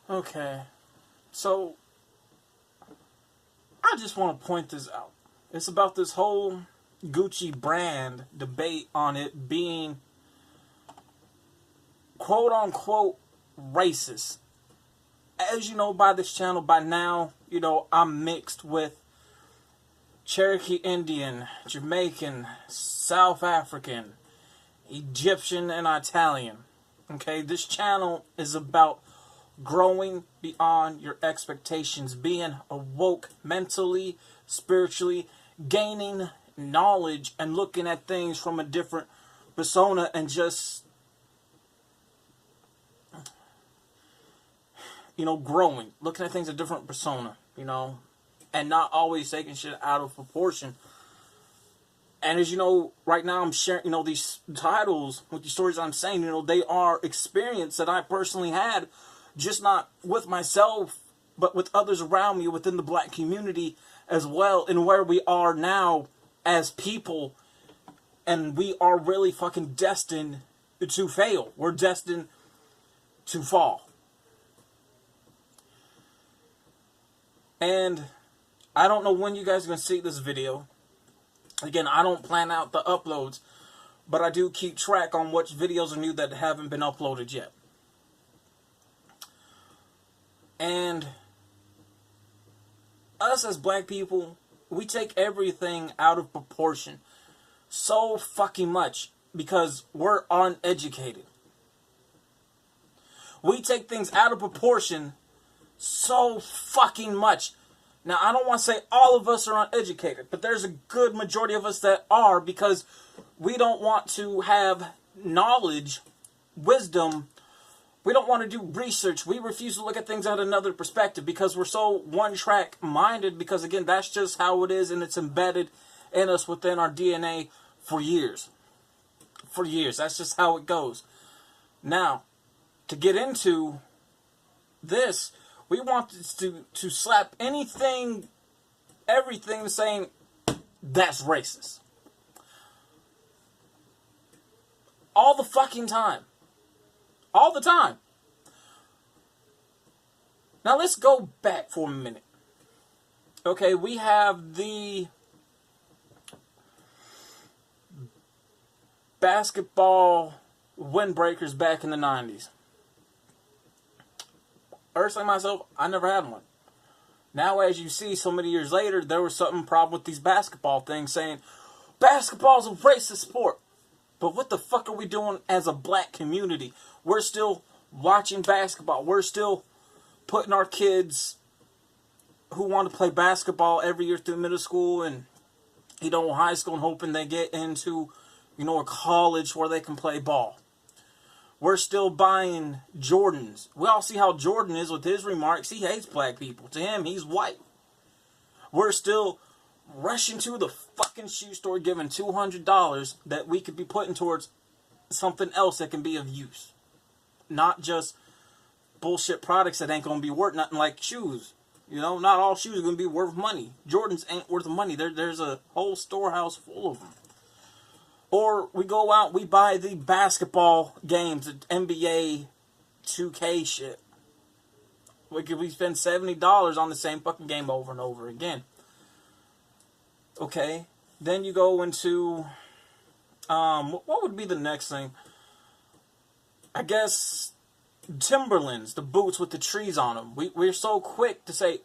Okay, so I just want to point this out. It's about this whole Gucci brand debate on it being quote unquote racist. As you know by this channel by now, I'm mixed with Cherokee Indian, Jamaican, South African, Egyptian, and Italian. Okay, this channel is about growing beyond your expectations, being awoke mentally, spiritually, gaining knowledge, and looking at things from a different persona, and just, growing, looking at things a different persona, and not always taking shit out of proportion. And as you know, right now I'm sharing, these titles with the stories I'm saying, they are experience that I personally had, just not with myself, but with others around me within the black community as well, and where we are now as people. And we are really fucking destined to fail. We're destined to fall. And I don't know when you guys are going to see this video. Again, I don't plan out the uploads, but I do keep track on which videos are new that haven't been uploaded yet. And us as black people, we take everything out of proportion so fucking much because we're uneducated. We take things out of proportion so fucking much. Now, I don't want to say all of us are uneducated, but there's a good majority of us that are, because we don't want to have knowledge, wisdom. We don't want to do research. We refuse to look at things out of another perspective because we're so one-track minded, because, again, that's just how it is, and it's embedded in us within our DNA for years. For years. That's just how it goes. Now, to get into this, we want to slap everything saying that's racist. All the fucking time. All the time. Now let's go back for a minute. Okay, we have the basketball windbreakers back in the 90s. Personally, myself, I never had one. Now, as you see, so many years later, there was something problem with these basketball things, saying basketball's a racist sport. But what the fuck are we doing as a black community? We're still watching basketball. We're still putting our kids who want to play basketball every year through middle school and, high school, and hoping they get into, a college where they can play ball. We're still buying Jordans. We all see how Jordan is with his remarks. He hates black people. To him, he's white. We're still rushing to the fucking shoe store giving $200 that we could be putting towards something else that can be of use. Not just bullshit products that ain't going to be worth nothing, like shoes. Not all shoes are going to be worth money. Jordans ain't worth money. There's a whole storehouse full of them. Or we go out, we buy the basketball games, the NBA 2K shit. We spend $70 on the same fucking game over and over again. Okay, then you go into, what would be the next thing? I guess Timberlands, the boots with the trees on them. We're so quick to say,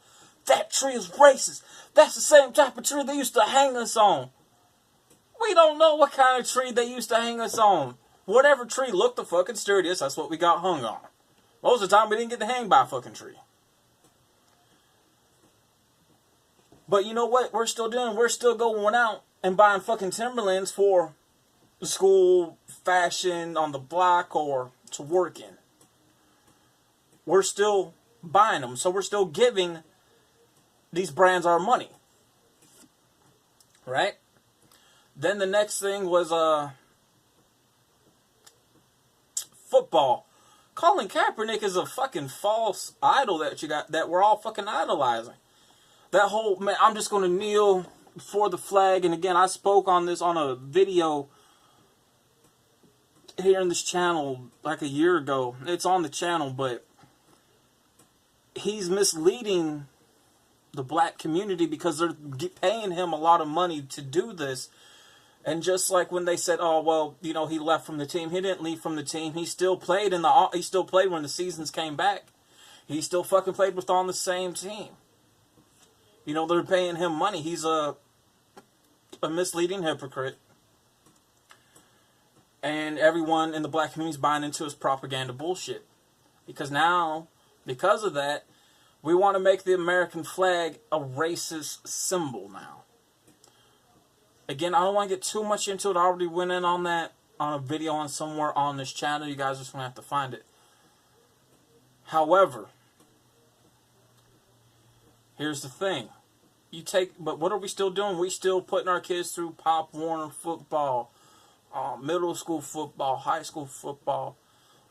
that tree is racist. That's the same type of tree they used to hang us on. We don't know what kind of tree they used to hang us on. Whatever tree looked the fucking sturdiest, that's what we got hung on. Most of the time, we didn't get to hang by a fucking tree. But you know what we're still doing? We're still going out and buying fucking Timberlands for school, fashion, on the block, or to work in. We're still buying them. So we're still giving these brands our money. Right? Then the next thing was football. Colin Kaepernick is a fucking false idol that we're all fucking idolizing. That whole, man, I'm just going to kneel for the flag. And again, I spoke on this on a video here in this channel like a year ago. It's on the channel, but he's misleading the black community because they're paying him a lot of money to do this. And just like when they said, "Oh well, you know, he left from the team," he didn't leave from the team. He still played he still played when the seasons came back. He still fucking played on the same team. You know, they're paying him money. He's a misleading hypocrite. And everyone in the black community is buying into his propaganda bullshit. Because now, because of that, we want to make the American flag a racist symbol now. Again, I don't want to get too much into it. I already went in on that on a video on somewhere on this channel. You guys are just going to have to find it. However, here's the thing. But what are we still doing? We still putting our kids through Pop Warner football, middle school football, high school football,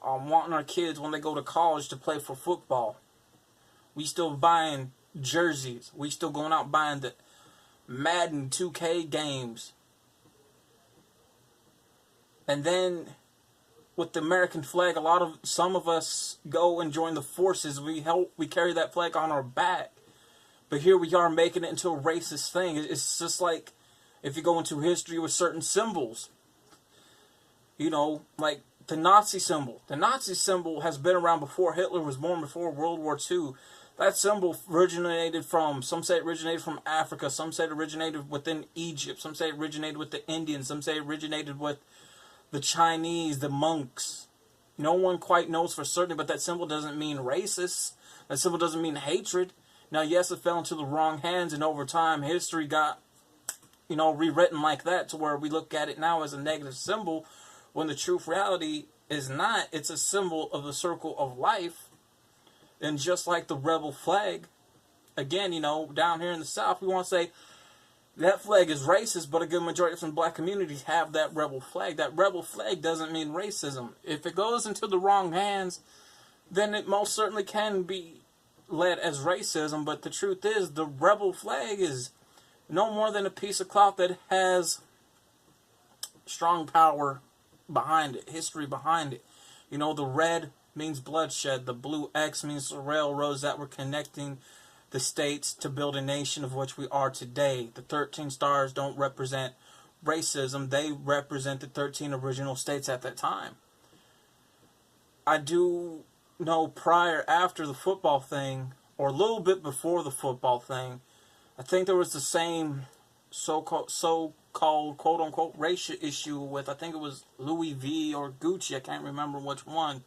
wanting our kids when they go to college to play for football. We still buying jerseys. We still going out buying the Madden 2K games. And then with the American flag, some of us go and join the forces. We carry that flag on our back. But here we are making it into a racist thing. It's just like if you go into history with certain symbols. You know, like the Nazi symbol. The Nazi symbol has been around before Hitler was born, before World War II. That symbol some say it originated from Africa, some say it originated within Egypt, some say it originated with the Indians, some say it originated with the Chinese, the monks. No one quite knows for certain, but that symbol doesn't mean racist. That symbol doesn't mean hatred. Now, yes, it fell into the wrong hands, and over time, history got, rewritten like that to where we look at it now as a negative symbol, when the truth reality is not. It's a symbol of the circle of life. And just like the rebel flag, again, down here in the South, we want to say that flag is racist, but a good majority of some black communities have that rebel flag. That rebel flag doesn't mean racism. If it goes into the wrong hands, then it most certainly can be led as racism, but the truth is the rebel flag is no more than a piece of cloth that has strong power behind it, history behind it. The red means bloodshed. The blue X means the railroads that were connecting the states to build a nation of which we are today. The 13 stars don't represent racism. They represent the 13 original states at that time. I do know after the football thing, or a little bit before the football thing, I think there was the same so-called quote-unquote racial issue with, I think it was Louis V or Gucci, I can't remember which one.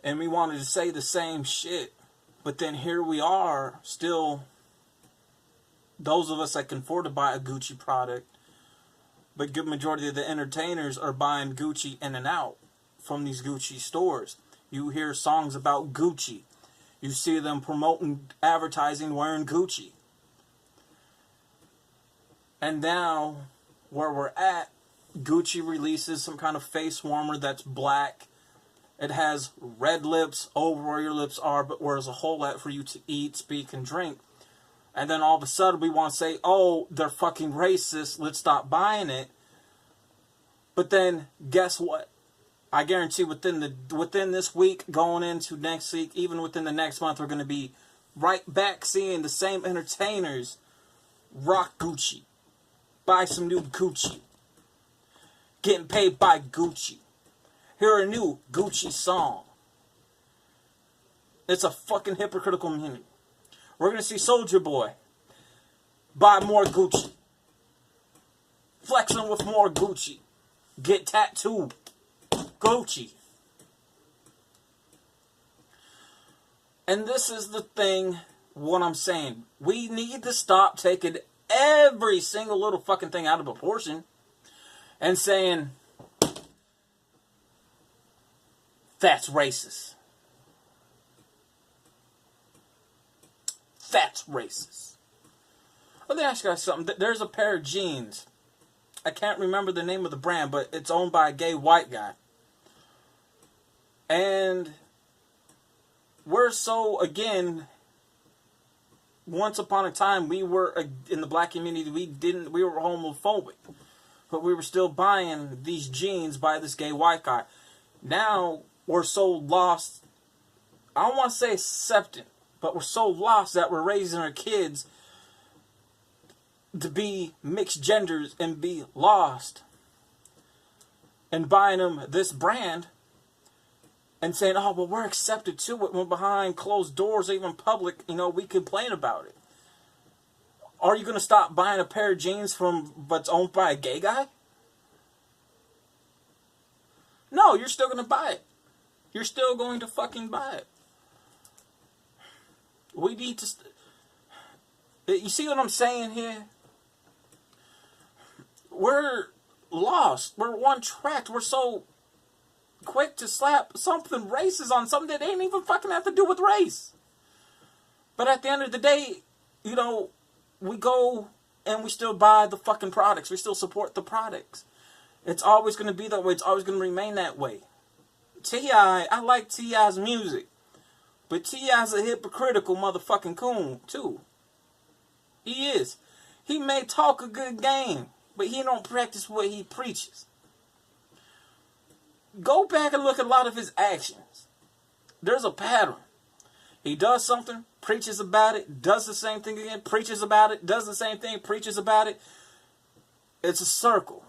And we wanted to say the same shit. But then here we are, still, those of us that can afford to buy a Gucci product, but good majority of the entertainers are buying Gucci in and out from these Gucci stores. You hear songs about Gucci. You see them promoting, advertising, wearing Gucci. And now, where we're at, Gucci releases some kind of face warmer that's black. It has red lips over where your lips are, but where there's a hole at for you to eat, speak, and drink. And then all of a sudden we want to say, oh, they're fucking racist, let's stop buying it. But then, guess what? I guarantee within this week, going into next week, even within the next month, we're going to be right back seeing the same entertainers rock Gucci. Buy some new Gucci. Getting paid by Gucci. Hear a new Gucci song. It's a fucking hypocritical community. We're going to see Soulja Boy buy more Gucci. Flexing with more Gucci. Get tattooed. Gucci. And this is the thing, what I'm saying. We need to stop taking every single little fucking thing out of proportion and saying, that's racist. That's racist. Let me ask you guys something. There's a pair of jeans. I can't remember the name of the brand, but it's owned by a gay white guy. And we're so, again, once upon a time, we were, in the black community, we were homophobic. But we were still buying these jeans by this gay white guy. Now, we're so lost I don't want to say accepting, but we're so lost that we're raising our kids to be mixed genders and be lost and buying them this brand and saying, oh, well, we're accepted to it when behind closed doors, even public, we complain about it. Are you going to stop buying a pair of jeans from what's owned by a gay guy? No, you're still going to buy it. You're still going to fucking buy it. We need to... You see what I'm saying here? We're lost. We're one-tracked. We're so quick to slap something racist on something that ain't even fucking have to do with race. But at the end of the day, we go and we still buy the fucking products. We still support the products. It's always going to be that way. It's always going to remain that way. T.I., I like T.I.'s music. But T.I.'s a hypocritical motherfucking coon, too. He is. He may talk a good game, but he don't practice what he preaches. Go back and look at a lot of his actions. There's a pattern. He does something, preaches about it, does the same thing again, preaches about it, does the same thing, preaches about it. It's a circle.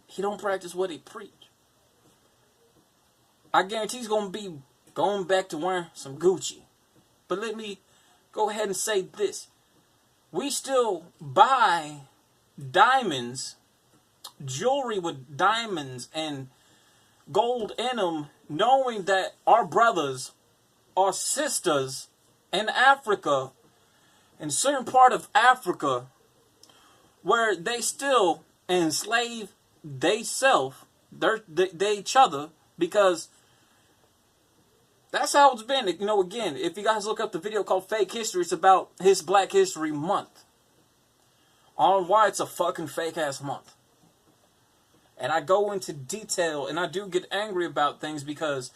He don't practice what he preach. I guarantee he's going to be going back to wearing some Gucci. But let me go ahead and say this. We still buy diamonds, jewelry with diamonds and gold in them, knowing that our brothers, our sisters in Africa, in certain part of Africa, where they still enslave they each other, because that's how it's been. Again, if you guys look up the video called Fake History, it's about his Black History Month. On why it's a fucking fake-ass month. And I go into detail, and I do get angry about things because,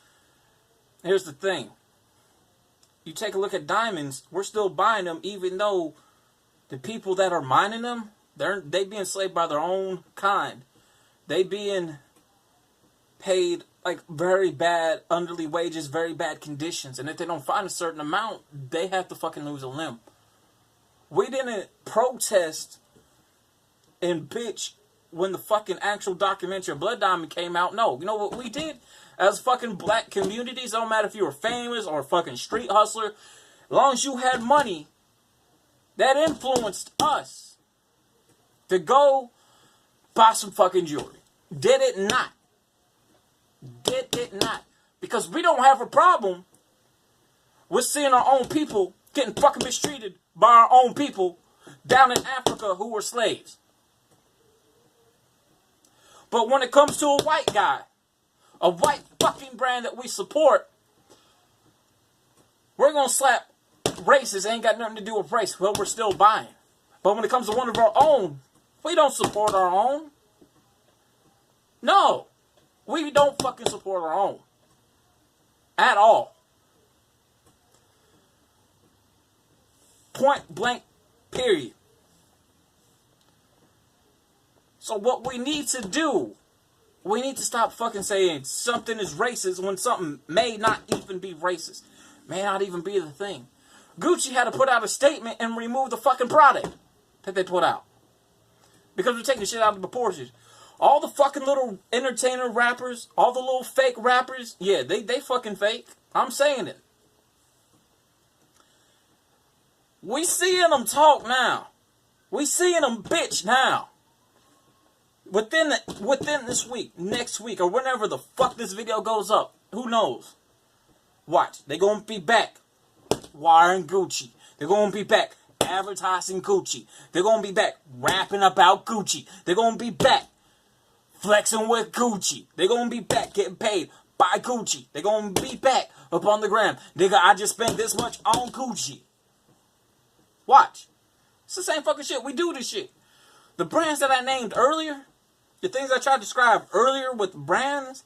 here's the thing. You take a look at diamonds, we're still buying them, even though the people that are mining them, they being enslaved by their own kind. They being paid like very bad underly wages, very bad conditions. And if they don't find a certain amount, they have to fucking lose a limb. We didn't protest and bitch when the fucking actual documentary Blood Diamond came out. No, you know what we did? As fucking black communities, don't matter if you were famous or a fucking street hustler, as long as you had money, that influenced us to go buy some fucking jewelry. Did it not? Did it not? Because we don't have a problem with seeing our own people getting fucking mistreated by our own people down in Africa who were slaves. But when it comes to a white guy, a white fucking brand that we support, we're going to slap races. Ain't got nothing to do with race. Well, we're still buying. But when it comes to one of our own, we don't support our own. No. We don't fucking support our own. At all. Point blank, period. So what we need to do, we need to stop fucking saying something is racist when something may not even be racist. May not even be the thing. Gucci had to put out a statement and remove the fucking product that they put out. Because we're taking shit out of proportion. All the fucking little entertainer rappers, all the little fake rappers, yeah, they fucking fake. I'm saying it. We seeing them talk now. We seeing them bitch now. Within this week, next week, or whenever the fuck this video goes up, who knows? Watch, they gonna be back wearing Gucci. They're gonna be back advertising Gucci. They're gonna be back rapping about Gucci. They're gonna be back flexing with Gucci. They're gonna be back getting paid by Gucci. They're gonna be back up on the gram. Nigga, I just spent this much on Gucci. Watch. It's the same fucking shit. We do this shit. The brands that I named earlier, the things I tried to describe earlier with brands,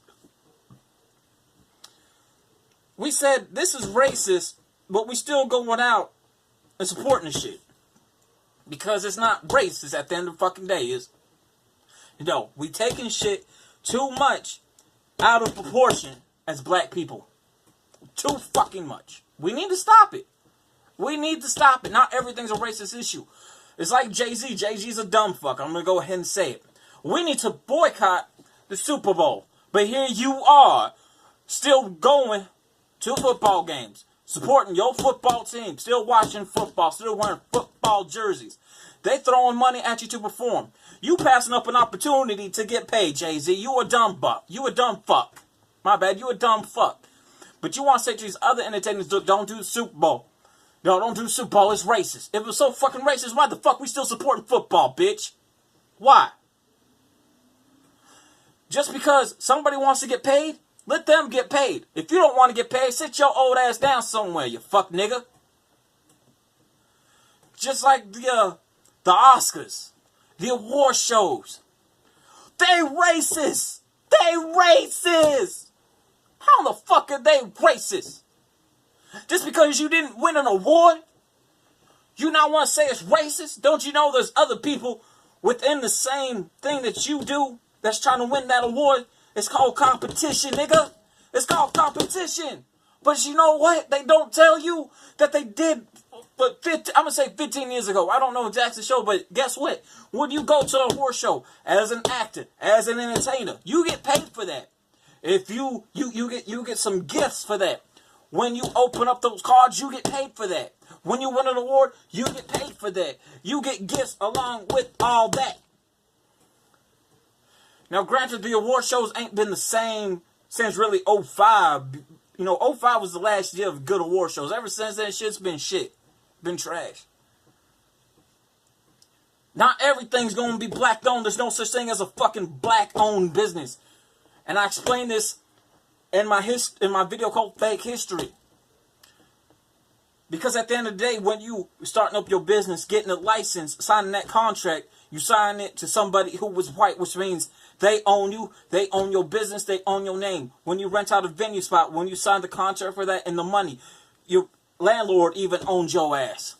we said this is racist, but we still going out and supporting this shit. Because it's not racist at the end of the fucking day. We taking shit too much out of proportion as black people. too fucking much. We need to stop it. We need to stop it. Not everything's a racist issue. It's like Jay-Z. Jay-Z's a dumb fuck. I'm going to go ahead and say it. We need to boycott the Super Bowl. But here you are, still going to football games, supporting your football team, still watching football, still wearing football jerseys. They throwing money at you to perform. You passing up an opportunity to get paid, Jay-Z. You a dumb buck. You a dumb fuck. My bad. You a dumb fuck. But you want to say to these other entertainers, don't do the Super Bowl. No, don't do the Super Bowl. It's racist. If it was so fucking racist, why the fuck we still supporting football, bitch? Why? Just because somebody wants to get paid, let them get paid. If you don't want to get paid, sit your old ass down somewhere, you fuck nigga. Just like the Oscars, the award shows. They racist. They racist. How the fuck are they racist? Just because you didn't win an award, you now want to say it's racist? Don't you know there's other people within the same thing that you do that's trying to win that award? It's called competition, nigga. It's called competition. But you know what? They don't tell you that they did, but I'm going to say 15 years ago. I don't know exactly the show, but guess what? When you go to a horse show as an actor, as an entertainer, you get paid for that. If you get some gifts for that. When you open up those cards, you get paid for that. When you win an award, you get paid for that. You get gifts along with all that. Now, granted, the award shows ain't been the same since really 05. You know, 05 was the last year of good award shows. Ever since then, shit's been shit. Been trash. Not everything's going to be black-owned. There's no such thing as a fucking black-owned business. And I explained this in my video called Fake History. Because at the end of the day, when you starting up your business, getting a license, signing that contract, you sign it to somebody who was white, which means they own you, they own your business, they own your name. When you rent out a venue spot, when you sign the contract for that and the money, your landlord even owns your ass.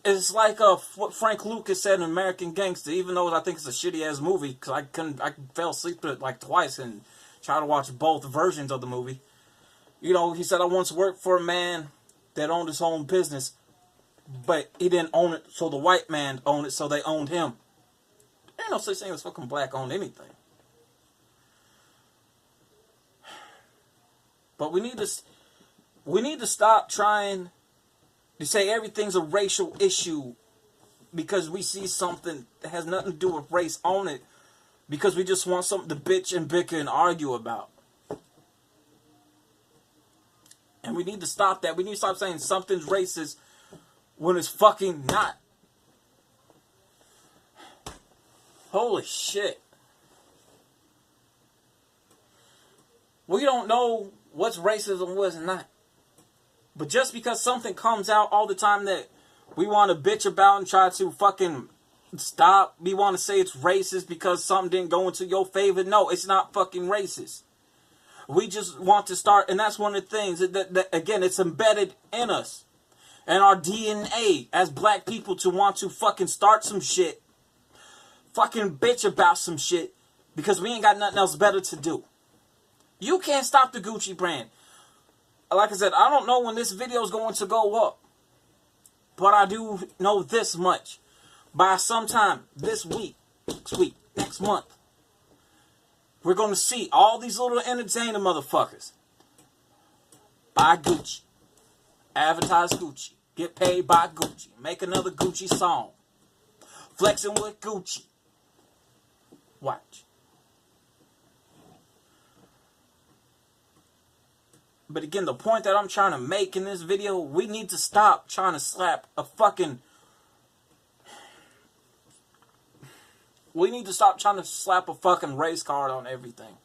It's like what Frank Lucas said in American Gangster, even though I think it's a shitty-ass movie, because I fell asleep to it like twice and try to watch both versions of the movie. You know, he said, I once worked for a man that owned his own business, but he didn't own it, so the white man owned it, so they owned him. There ain't no such thing as fucking black owned anything. But we need to stop trying to say everything's a racial issue because we see something that has nothing to do with race on it, because we just want something to bitch and bicker and argue about. And we need to stop that. We need to stop saying something's racist when it's fucking not. Holy shit. We don't know what's racist and what's not. But just because something comes out all the time that we want to bitch about and try to fucking stop, we want to say it's racist because something didn't go into your favor. No, it's not fucking racist. We just want to start, and that's one of the things that again, it's embedded in us and our DNA as black people to want to fucking start some shit, fucking bitch about some shit because we ain't got nothing else better to do. You can't stop the Gucci brand. Like I said, I don't know when this video is going to go up, but I do know this much. By sometime this week, next month, we're going to see all these little entertainer motherfuckers buy Gucci, advertise Gucci, get paid by Gucci, make another Gucci song, flexing with Gucci. Watch. But again, the point that I'm trying to make in this video, we need to stop trying to slap a fucking... We need to stop trying to slap a fucking race card on everything.